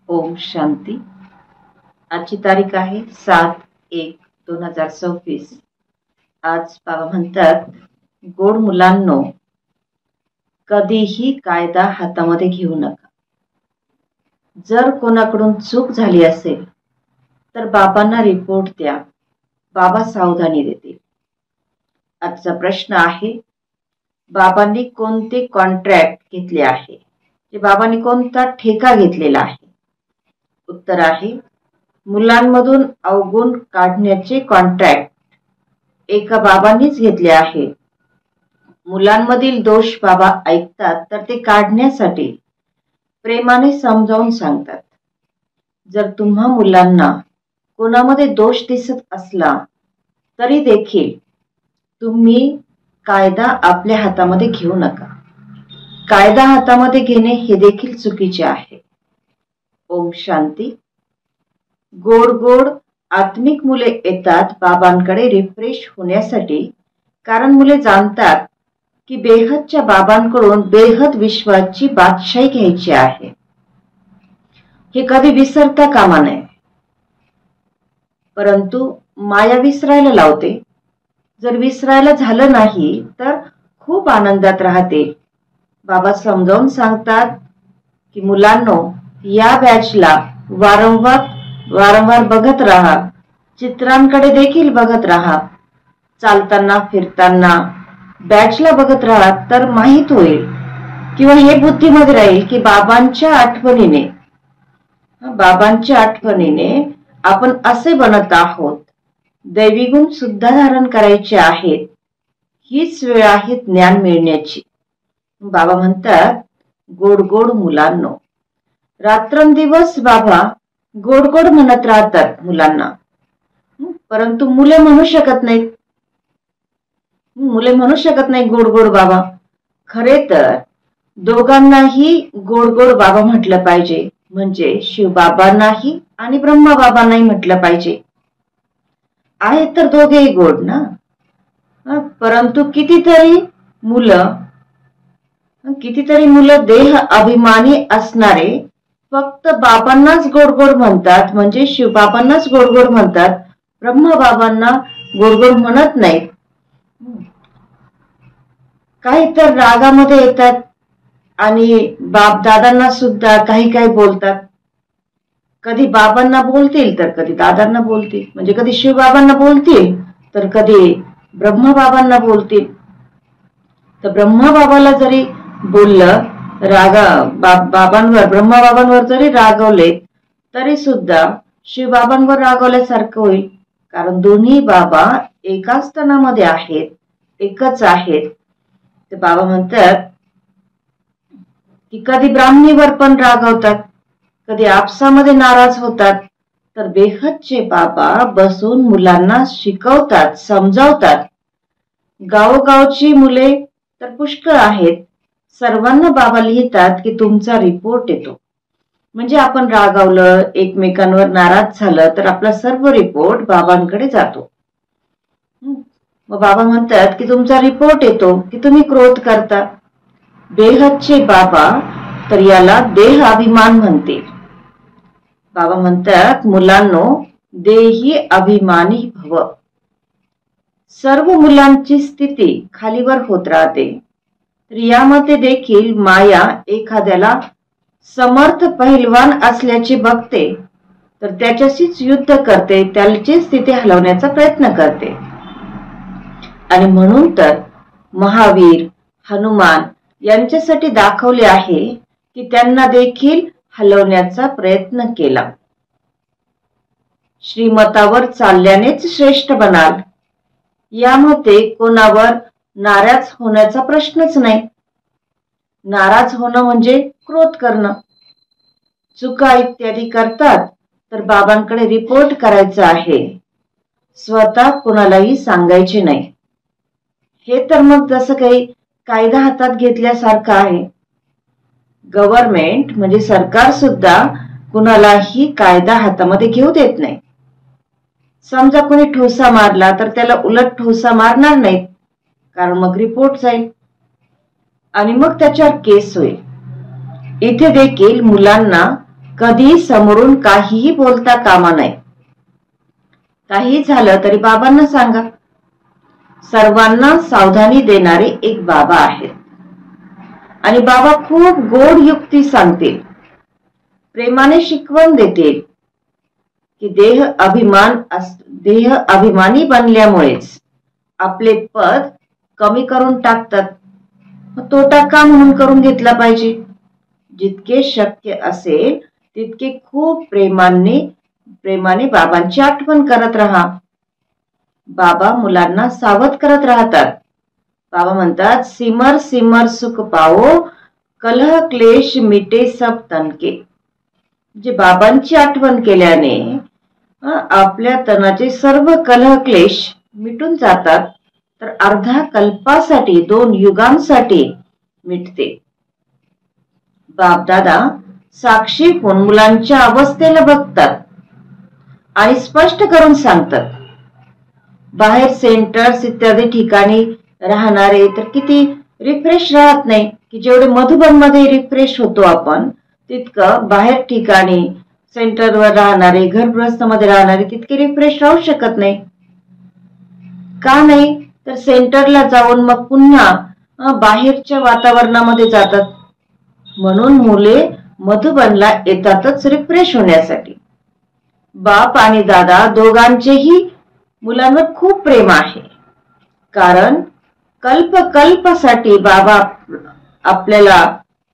ओम शांती. आजची तारीख आहे 7/1/2026. आज बाबा म्हणतात, गोड मुलांनो, कधीही कायदा हातामध्ये घेऊ नका. जर कोणाकडून चूक झाली असेल तर बाबांना रिपोर्ट द्या. बाबा सावधानी देतील. आजचा प्रश्न आहे, बाबांनी कोणते कॉन्ट्रॅक्ट घेतले आहे? बाबांनी कोणता ठेका घेतलेला आहे? उत्तर आहे, मुलांमधून अवगुण काढण्याचे कॉन्ट्रॅक्ट एका बाबांनीच घेतले आहे. मुलांमधील दोष बाबा ऐकतात तर ते काढण्यासाठी प्रेमाने समजावून सांगतात. जर तुम्हा मुलांना कोणामध्ये दोष दिसत असला तरी देखील तुम्ही कायदा आपल्या हातामध्ये घेऊ नका. कायदा हातामध्ये घेणे हे देखील चुकीचे आहे. ओम शांती. गोड गोड आत्मिक मुले येतात बाबांकडे रिफ्रेश होण्यासाठी, कारण मुले जाणतात की बेहदच्या बाबांकडून बेहद विश्वाची बादशाही घ्यायची आहे. हे कधी विसरता कामा नये. परंतु माया विसरायला लावते. जर विसरायला झालं नाही तर खूप आनंदात राहते. बाबा समजावून सांगतात की मुलांनो, या बॅचला वारंवार बघत राहा. चित्रांकडे देखील बघत राहा. चालताना फिरताना बॅचला बघत राहा तर माहित होईल किंवा हे बुद्धीमध्ये राहील की बाबांच्या आठवणीने आपण असे बनत आहोत. दैवी गुण सुद्धा धारण करायचे आहेत. हीच वेळ आहे ज्ञान मिळण्याची. बाबा म्हणतात, गोड गोड मुलांनो. रात्रंदिवस बाबा गोड गोड म्हणत राहतात मुलांना, परंतु मुले म्हणू शकत नाही गोड गोड बाबा. खरे तर दोघांनाही गोड गोड बाबा म्हटलं पाहिजे. म्हणजे शिवबाबांनाही आणि ब्रह्मा बाबांनाही म्हटलं पाहिजे. आहेत तर दोघेही गोड ना. परंतु कितीतरी मुलं देह अभिमानी असणारे फक्त बाबांनाच गोड गोड म्हणतात. म्हणजे शिवबाबांनाच गोड गोड म्हणतात, ब्रह्मा बाबांना गोड गोड म्हणत नाहीत. काही तर रागामध्ये येतात आणि बाप दादांना सुद्धा काही बोलतात. कधी बाबांना बोलतील तर कधी दादांना बोलतील. म्हणजे कधी शिवबाबांना बोलतील तर कधी ब्रह्मा बाबांना बोलतील. तर ब्रह्मा बाबाला जरी बोललं, ब्रह्मा बाबांवर जरी रागवले तरी सुद्धा शिवबाबांवर रागवल्यासारखं होईल. कारण दोन्ही बाबा एकाच तनामध्ये आहेत, एकच आहेत. ते बाबा म्हणतात की कधी ब्राह्मणीवर पण रागवतात, कधी आपसामध्ये नाराज होतात. तर बेहदचे बाबा बसून मुलांना शिकवतात, समजावतात. गावोगावची मुले तर पुष्कळ आहेत. सर्वांना बाबा लिहितात की तुमचा रिपोर्ट येतो. म्हणजे आपण रागावलं, एकमेकांवर नाराज झालं तर आपला सर्व रिपोर्ट बाबांकडे जातो. मग बाबा म्हणतात की तुमचा रिपोर्ट येतो की तुम्ही क्रोध करता. बेहदचे बाबा तर याला देह अभिमान म्हणतील. बाबा म्हणतात, मुलांनो, देही अभिमानी भव. सर्व मुलांची स्थिती खालीवर होत राहते. तर यामध्ये देखील माया एखाद्याला समर्थ पहिलवान असल्याचे बघते तर त्याच्याशीच युद्ध करते, त्याची स्थिती हलवण्याचा प्रयत्न करते. आणि म्हणून तर महावीर, हनुमान यांच्यासाठी दाखवले आहे की त्यांना देखील हलवण्याचा प्रयत्न केला. श्रीमतावर चालल्यानेच श्रेष्ठ बनाल. यामध्ये कोणावर नाराज होण्याचा प्रश्नच नाही. नाराज होणं म्हणजे क्रोध करणं. चुका इत्यादी करतात तर बाबांकडे रिपोर्ट करायचा आहे. स्वतः कोणालाही सांगायचे नाही. हे तर मग जसं काही कायदा हातात घेतल्यासारखं आहे. गव्हर्नमेंट म्हणजे सरकार सुद्धा कुणालाही कायदा हातामध्ये घेऊ देत नाही. समजा कोणी ठोसा मारला तर त्याला उलट ठोसा मारणार नाहीत, कारण मग रिपोर्ट जाईल आणि मग त्याच्यावर केस होईल. इथे देखील मुलांना कधी समोरून काहीही बोलता कामा नये. काही झालं तरी बाबांना सांगा. सर्वांना सावधानी देणारे एक बाबा आहेत आणि बाबा खूप गोड युक्ती सांगतील, प्रेमाने शिकवण देतील की देह अभिमानी बनल्यामुळेच आपले पद कमी करून टाकतात. तोटा का म्हणून करून घेतला पाहिजे. जितके शक्य असेल तितके खूप प्रेमाने बाबांची आठवण करत राहा. बाबा मुलांना सावध करत राहतात. बाबा म्हणतात, सिमर सिमर सुख पाओ, कलह क्लेश मिटे सब तनके. जे बाबांची आठवण केल्याने आपल्या तनाचे सर्व कलह क्लेश मिटून जातात, तर अर्धा कल्पासाठी 2 युगांसाठी मिटते. बापदादा साक्षी होऊन मुलांच्या अवस्थेला बघतात आणि स्पष्ट करून सांगतात. बाहेर सेंटर्स इत्यादी ठिकाणी राहणारे तर किती रिफ्रेश राहत नाही, की जेवढे मधुबन मध्ये रिफ्रेश होतो आपण, तितकं बाहेर ठिकाणी सेंटरवर राहणारे, घरगृहस्थ मध्ये राहणारे तितके रिफ्रेश राहू शकत नाही. का नाही, तर सेंटरला जाऊन मग पुन्हा बाहेरच्या वातावरणामध्ये जातात. म्हणून मुले मधुबनला येतातच रिफ्रेश होण्यासाठी. बाप आणि दादा दोघांचेही मुलांवर खूप प्रेम आहे, कारण कल्पासाठी बाबा आपल्याला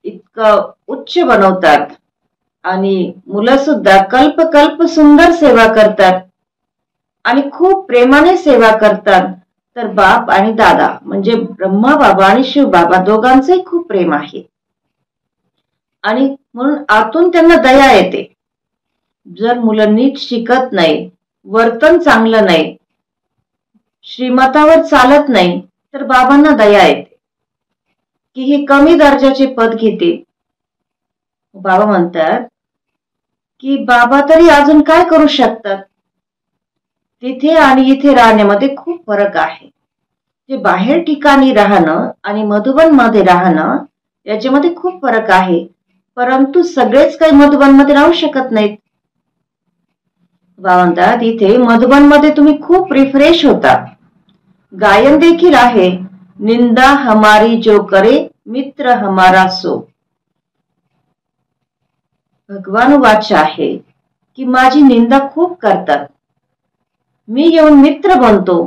इतकं उच्च बनवतात आणि मुलं सुद्धा कल्प सुंदर सेवा करतात आणि खूप प्रेमाने सेवा करतात. तर बाप आणि दादा म्हणजे ब्रह्मा बाबा आणि शिव बाबा दोघांचेही खूप प्रेम आहे आणि म्हणून आतून त्यांना दया येते. जर मुलं नीट शिकत नाही, वर्तन चांगलं नाही, श्रीमतावर चालत नाही, तर बाबांना दया येते की हे कमी दर्जाचे पद घेते. बाबा म्हणतात की बाबा तरी अजून काय करू शकतात. तिथे आणि इथे राहण्यामध्ये खूप फरक आहे. ते बाहेर ठिकाणी राहणं आणि मधुबन मध्ये राहणं याच्यामध्ये खूप फरक आहे, परंतु सगळेच काही मधुबन मध्ये राहू शकत नाहीत. बाबा म्हणतात इथे मधुबन मध्ये तुम्ही खूप रिफ्रेश होता. गायन देखील आहे, निंदा हमारी जो करे मित्र हमारा सो. भगवान वाचा आहे की माझी निंदा खूप करतात, मी येऊन मित्र बनतो.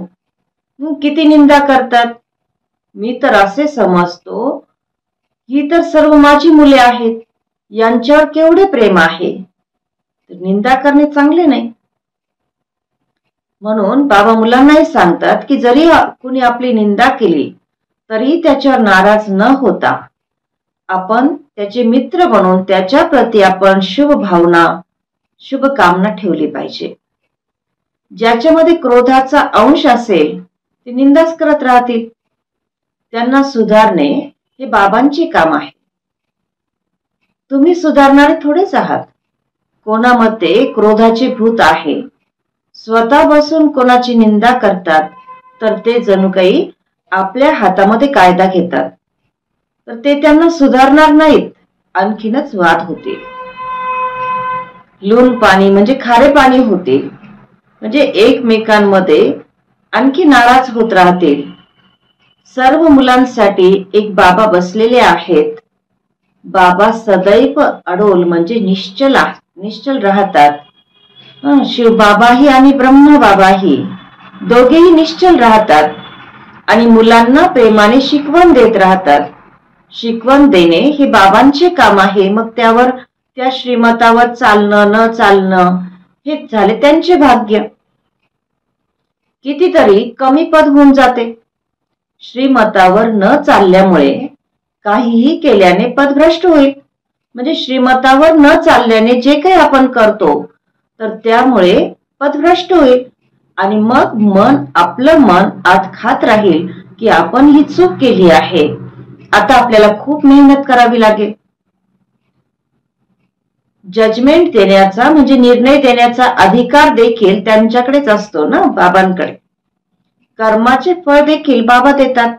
किती निंदा करतात. मी तर असे समजतो ही तर सर्व माझी मुले आहेत, यांच्यावर केवढे प्रेम आहे, तर निंदा करणे चांगले नाही. म्हणून बाबा मुलांनाही सांगतात की जरी कुणी आपली निंदा केली तरी त्याच्यावर नाराज न होता आपण त्याचे मित्र बनून त्याच्या प्रती आपण शुभ भावना, शुभ कामना ठेवली पाहिजे. ज्याच्यामध्ये क्रोधाचा अंश असेल ते निंदाच करत राहतील. त्यांना सुधारणे हे बाबांचे काम आहे. तुम्ही सुधारणारे थोडेच आहात. कोणामध्ये क्रोधाचे भूत आहे, स्वतः बसून कोणाची निंदा करतात, तर ते जणू काही आपल्या हातामध्ये कायदा घेतात, तर ते त्यांना सुधारणार नाहीत, आणखीनच वाद होतील. लूण पाणी म्हणजे खारे पाणी होतील, म्हणजे एकमेकांमध्ये आणखी नाराज होत राहतील. सर्व मुलांसाठी एक बाबा बसलेले आहेत. बाबा सदैव अडोल म्हणजे निश्चल राहतात. शिव बाबाही आणि ब्रह्मा बाबाही दोघेही निश्चल राहतात आणि मुलांना प्रेमाने शिकवण देत राहतात. शिकवण देणे हे बाबांचे काम आहे. मग त्यावर त्या श्रीमतावर चालणं न चालणं हे झाले त्यांचे भाग्य. कितीतरी कमी पद होऊन जाते. श्रीमतावर न चालल्यामुळे काहीही केल्याने पदभ्रष्ट होईल. म्हणजे श्रीमतावर न चालल्याने जे काही आपण करतो तर त्यामुळे पदभ्रष्ट होईल आणि मग आपलं मन आत खात राहील की आपण ही चूक केली आहे, आता आपल्याला खूप मेहनत करावी लागेल. जजमेंट देण्याचा म्हणजे निर्णय देण्याचा अधिकार देखील त्यांच्याकडेच असतो ना, बाबांकडे. कर्माचे फळ देखील बाबा देतात.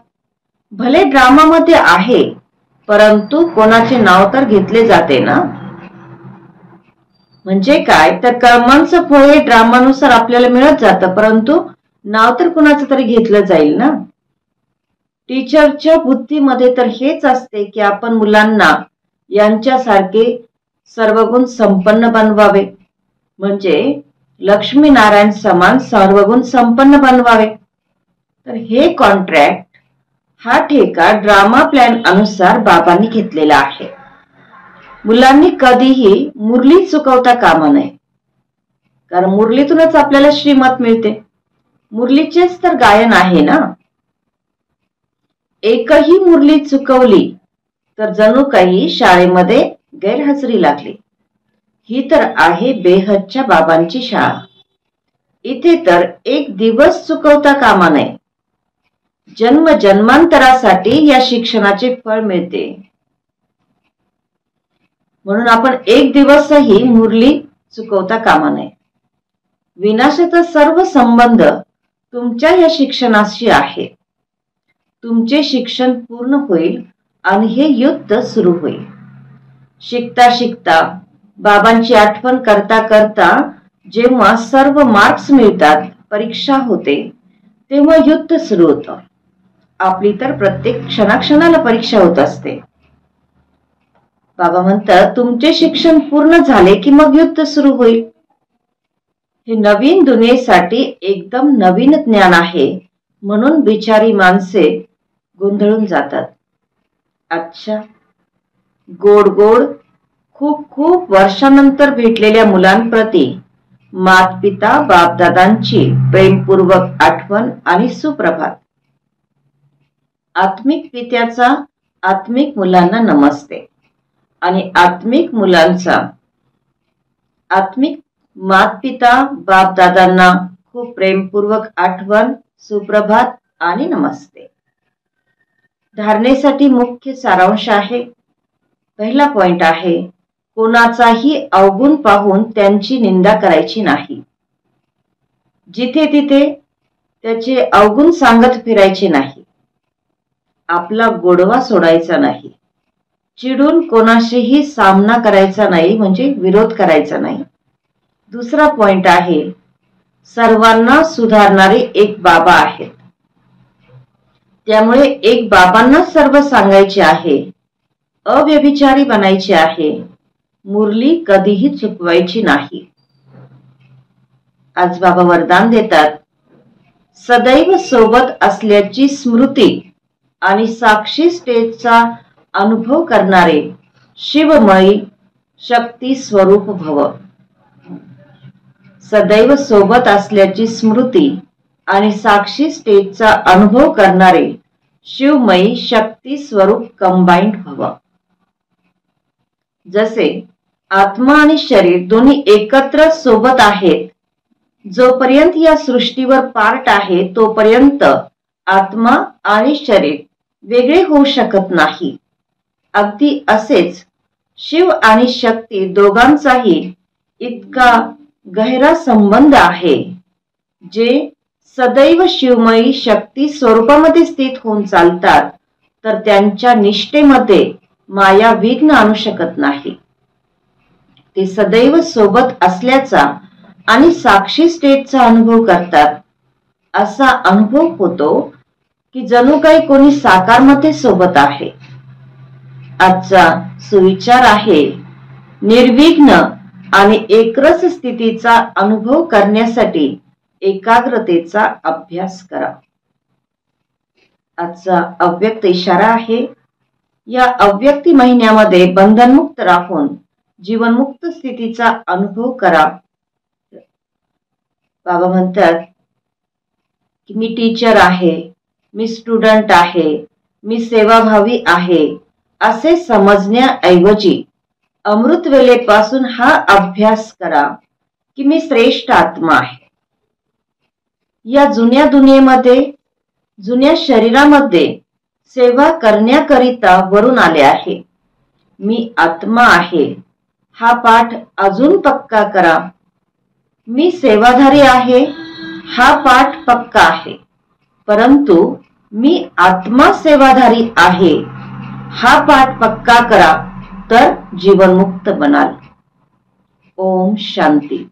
भले ड्रामामध्ये आहे, परंतु कोणाचे नाव तर घेतले जाते ना. म्हणजे काय तर कर्मांचं फळ हे ड्रामानुसार आपल्याला मिळत जातं, परंतु नाव तर कुणाचं तरी घेतलं जाईल ना. टीचरच्या बुद्धीमध्ये तर हेच असते की आपण मुलांना यांच्यासारखे सर्वगुण संपन्न बनवावे, म्हणजे लक्ष्मीनारायण समान सर्वगुण संपन्न बनवावे. तर हे कॉन्ट्रॅक्ट, हा ठेका ड्रामा प्लॅन अनुसार बाबांनी घेतलेला आहे. मुलांनी कधीही मुरली चुकवता कामा नये, कारण मुरलीतूनच आपल्याला श्रीमत मिळते. मुरलीचेच तर गायन आहे ना. एकही मुरली चुकवली तर जणू काही शाळेमध्ये गैरहजेरी लागली. ही तर आहे बेहदच्या बाबांची शाळा. इथे तर एक दिवस चुकवता कामा नये. जन्म जन्मांतरासाठी या शिक्षणाचे फळ मिळते, म्हणून आपण एक दिवसही मुरली चुकवता कामा नये. विनाशाचा सर्व संबंध तुमच्या या शिक्षणाशी आहे. तुमचे शिक्षण पूर्ण होईल आणि हे युद्ध सुरू होईल. शिकता शिकता, बाबांची आठवण करता करता जेव्हा सर्व मार्क्स मिळतात, परीक्षा होते, तेव्हा युद्ध सुरू होतं. आपली तर प्रत्येक क्षणाक्षणाला परीक्षा होत असते. बाबा म्हणतात तुमचे शिक्षण पूर्ण झाले की मग युद्ध सुरू होईल. हे नवीन दुनियेसाठी एकदम नवीन ज्ञान आहे, म्हणून बिचारी माणसे गोंधळून जातात. अच्छा, गोड गोड खूप खूप वर्षानंतर भेटलेल्या मुलांप्रती मातपिता बापदादांची प्रेमपूर्वक आठवण आणि सुप्रभात. आत्मिक पित्याचा आत्मिक मुलांना नमस्ते आणि आत्मिक मुलांचा आत्मिक मातपिता बापदादांना खूप प्रेमपूर्वक आठवण, सुप्रभात आणि नमस्ते. धारणेसाठी मुख्य सारांश आहे. पहिला पॉइंट आहे, कोणाचाही अवगुण पाहून त्यांची निंदा करायची नाही. जिथे तिथे त्याचे अवगुण सांगत फिरायचे नाही. आपला गोडवा सोडायचा नाही. चिडून कोणाशीही सामना करायचा नाही, म्हणजे विरोध करायचा नाही. दुसरा पॉइंट आहे, सर्वांना सुधारणारे एक बाबा आहेत. त्यामुळे एक बाबांना सर्व सांगायचे आहे. अव्यभिचारी बनायचे आहे. मुरली कधीही चुकवायची नाही. आज बाबा वरदान देतात, सदैव सोबत असल्याची स्मृती आणि साक्षी स्टेजचा अनुभव करणारे शिवमयी शक्ती स्वरूप भव. सदैव सोबत असल्याची स्मृती आणि साक्षी स्टेजचा अनुभव करणारे शिवमयी शक्ती स्वरूप कंबाईंड भव. जसे आत्मा आणि शरीर दोन्ही एकत्र सोबत आहेत, जोपर्यंत या सृष्टीवर पार्ट आहे तोपर्यंत आत्मा आणि शरीर वेगळे होऊ शकत नाही. अगदी असेच शिव आणि शक्ती दोघांचाही इतका गहरा संबंध आहे, जे सदैव शिवमयी शक्ती स्वरूपामध्ये स्थित होऊन चालतात, तर त्यांच्या निष्ठेमध्ये माया विघ्न आणू शकत नाही. ते सदैव सोबत असल्याचा आणि साक्षी स्टेटचा अनुभव करतात. असा अनुभव होतो की जणू काही कोणी साकारमध्ये सोबत आहे. आजचा सुविचार आहे, निर्विघ्न आणि एकरस स्थितीचा अनुभव करण्यासाठी एकाग्रतेचा अभ्यास करा. आजचा अव्यक्त इशारा आहे, या अव्यक्ती महिन्यामध्ये बंधनमुक्त राहून जीवनमुक्त स्थितीचा अनुभव करा. बाबा म्हणतात की मी टीचर आहे, मी स्टुडंट आहे, मी सेवाभावी आहे, असे समजण्याऐवजी अमृत वेळेपासून हा अभ्यास करा की मी श्रेष्ठ आत्मा आहे. या जुन्या दुनियेमध्ये, जुन्या शरीरामध्ये सेवा करण्याकरिता वरून आले आहे. मी आत्मा आहे, हा पाठ अजून पक्का करा. मी सेवाधारी आहे, हा पाठ पक्का आहे, परंतु मी आत्मा सेवाधारी आहे, हा पाठ पक्का करा, तर जीवनमुक्त बनाल. ओम शांती.